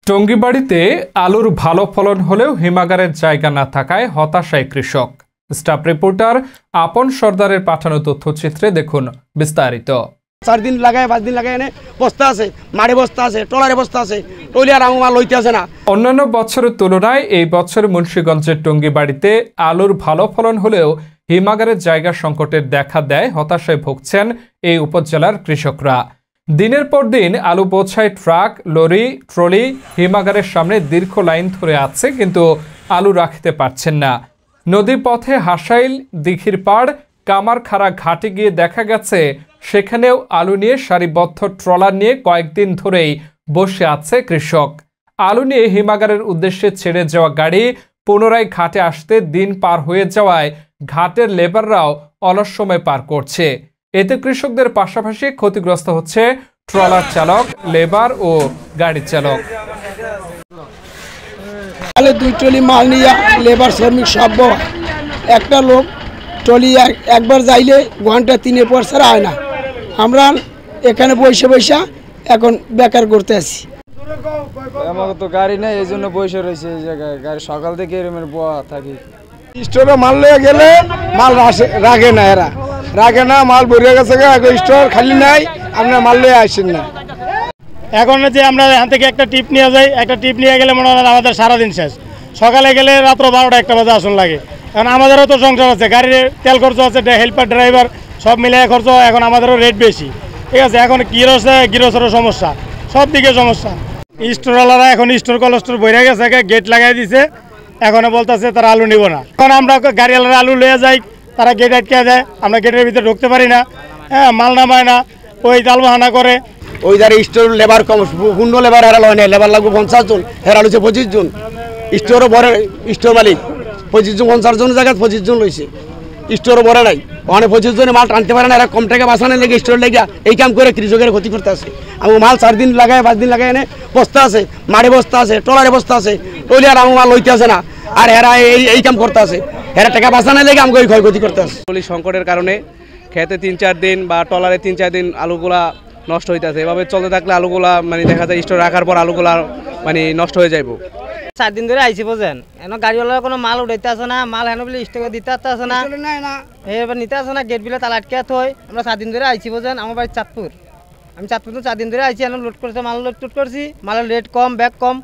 টঙ্গীবাড়িতে আলুর ভালো ফলন হলেও হিমাগারের জায়গা না থাকায় হতাশায় কৃষক। স্টাফ রিপোর্টার আপন সর্দারের পাঠানো তথ্যচিত্রে দেখুন বিস্তারিত। 4 দিন লাগায় 5 দিন লাগায় এনে বস্তা আছে, মাড়ে বস্তা আছে, টলারে বস্তা আছে, টলিয়ার আমা লইতে আছে না। অন্যান্য বছরের তুলনায় এই বছর মুন্সিগঞ্জের টঙ্গীবাড়িতে আলুর ভালো ফলন হলেও হিমাগারের জায়গা সংকটের দেখা দেয় হতাশায় ভুগছেন এই উপজেলার কৃষকরা। দিনের পর দিন আলু বোঝাই ট্রাক, লরি, ট্রলি হিমাগারের সামনে দীর্ঘ লাইন ধরে আছে, কিন্তু আলু রাখতে পারছেন না। নদীর পথে হাসাইল, দিঘির পাড়, কামারখাড়া ঘাটে গিয়ে দেখা গেছে সেখানেও আলু নিয়ে সারিবদ্ধ ট্রলার নিয়ে কয়েকদিন ধরেই বসে আছে কৃষক। আলু নিয়ে হিমাগারের উদ্দেশ্যে ছেড়ে যাওয়া গাড়ি পুনরায় ঘাটে আসতে দিন পার হয়ে যাওয়ায় ঘাটের লেবাররাও অলস সময় পার করছে। এতে কৃষকদের পাশাপাশি ক্ষতিগ্রস্ত হচ্ছে ট্রলার চালক, লেবার ও গাড়ি চালক। দুই ট্রলি মাল নিয়ে লেবার শ্রমিক সব একটা লোক ট্রলি একবার যাইলে ঘন্টা 3 পর ছাড়া হয় না। আমরা এখানে বসে এখন বেকার করতে আছি। আমার তো গাড়ি নেই, এই জন্য বসে রয়েছে এই জায়গায়। গাড়ি সকাল থেকে এরমের বোয়া থাকি। স্টোরে মাল লয়ে গেলে মাল রাখে না, এরা রাখে না, মাল ভরে গেছে, স্টোর খালি নাই, আপনার মাল লয়ে আসেন না। এখন যে আমরা এখান থেকে একটা টিপ নিয়ে যাই, একটা টিপ নিয়ে গেলে মনে হয় আমাদের সারাদিন শেষ। সকালে গেলে রাত্র 12টা 1টা বাজে আসন লাগে। কারণ আমাদেরও তো সংসার আছে, গাড়ির তেল খরচ আছে, হেল্পার ড্রাইভার সব মিলে খরচ, এখন আমাদেরও রেট বেশি। ঠিক আছে, এখন গিরসেরও সমস্যা, সব দিকে সমস্যা। স্টোরওয়ালারা এখন স্টোর কলস্টোর বইরে গেছে, গেট লাগাই দিছে, এখনো বলতেছে তারা আলু নিব না। এখন আমরা গাড়িওয়ালারা আলু লয়ে যাই, তারা গেট আটকে দেয়, আমরা গেটের ভিতরে ঢুকতে পারি না। হ্যাঁ, মাল নামায় না, ওই তালবাহানা করে। ওই যারা স্টোর লেবার কম, পূর্ণ লেবার হেরা লয় না, লেবার লাগবে 50 জন, হেরা লইছে 25 জন। স্টোরও ভরে, স্টোর মালিক 25 জন, 50 জন জায়গায় 25 জন লইছে, স্টোরও ভরে নাই। ওখানে 25 জনে মাল টানতে পারে না, এরা কম টাকা বাঁচানোর লেগে স্টোর লেগে এই কাম করে কৃষকের ক্ষতি করতে আছে। আমি মাল 4 দিন লাগায় 5 দিন লাগায় এনে বস্তা আছে, মাড়ে বস্তা আছে, টলারে বস্তা আছে, টলিয়ার আমা মাল লইতে আছে না। আর এরা এই কাম করতে আছে, এরা টাকা বাঁচানোর লেগে আমাকে ওই ক্ষয়ক্ষতি করতে আছে। সংকটের কারণে খেতে 3-4 দিন বা টলারে 3-4 দিন আলুগুলা নষ্ট হইতেছে। এভাবে চলতে থাকলে আলুগুলা দেখা যায় স্টোর রাখার পর আলুগুলা নষ্ট হয়ে যাইব। 4 দিন ধরে আইছি বোঝেন, এনে গাড়িওয়ালার কোনো মাল উঠাইতে আসে না, মাল হেন বলে স্টকে দিতে আসে না, এবার নিতে আসে না, গেট বিলে তালা আটকে থই। আমরা 4 দিন ধরে আইছি বোঝেন। আমার বাড়ি চাঁদপুর, আমি চাঁদপুর তো 4 দিন ধরে আইছি, এনে লোড করছে, মাল লোড করছি, মালের রেট কম, ব্যাগ কম।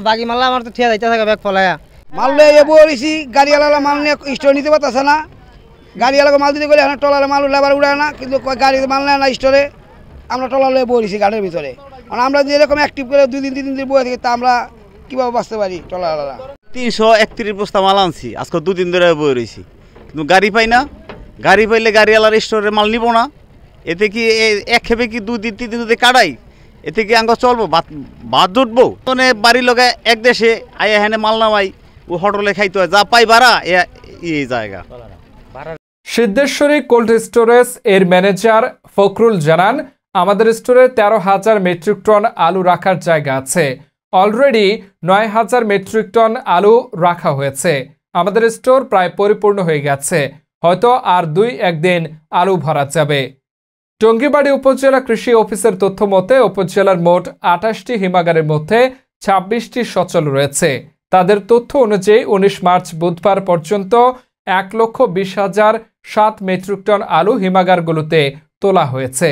বাকি মাল আমার তো ঠিয়া যাইতে থাকে ব্যাগ ফলায়া। মাল লয়ে বলেছি, গাড়িওয়ালা মাল নিয়ে স্টোর নিতে পারতেছে না। গাড়িওয়ালাকে মাল দিতে গেলে এখন টলারে মাল লেবার উড়ায় না, কিন্তু গাড়িতে মাল নেয় না স্টোরে। আমরা টলার লয়ে বলেছি গাড়ির ভিতরে। আমরা যেরকম অ্যাক্টিভ করে 2 দিন 3 দিন বয়ে থাকি, তা আমরা কীভাবে বাঁচতে পারি? টলারওয়ালা 331 বস্তা মাল আনছি, আজকে 2 দিন ধরে বয়ে রয়েছি, কিন্তু গাড়ি পাই না। গাড়ি পাইলে গাড়িওয়ালার স্টোরে মাল নিব না। এতে কি এক খেপে কি 2 দিন 3 দিন যদি কাটাই, এতে কি আঙ্গ চলবো? বাদ উঠবো। মানে বাড়ির লোকে এক দেশে আয়া হেনে মাল নামাই, ও হোটেলে খাইতে হয়, যা পাই ভাড়া এই জায়গা। সিদ্ধেশ্বরী কোল্ড স্টোরেজ এর ম্যানেজার ফখরুল জানান, আমাদের স্টোরে 13,000 মেট্রিক টন আলু রাখার জায়গা আছে। অলরেডি 9,000 মেট্রিক টন আলু রাখা হয়েছে। আমাদের স্টোর প্রায় পরিপূর্ণ হয়ে গেছে, হয়তো আর 2-1 দিন আলু ভরা যাবে। টঙ্গীবাড়ি উপজেলা কৃষি অফিসের তথ্য মতে উপজেলার মোট 28টি হিমাগারের মধ্যে 26টি সচল রয়েছে। তাদের তথ্য অনুযায়ী 19 মার্চ বুধবার পর্যন্ত 1,20,007 মেট্রিক টন আলু হিমাগারগুলোতে তোলা হয়েছে।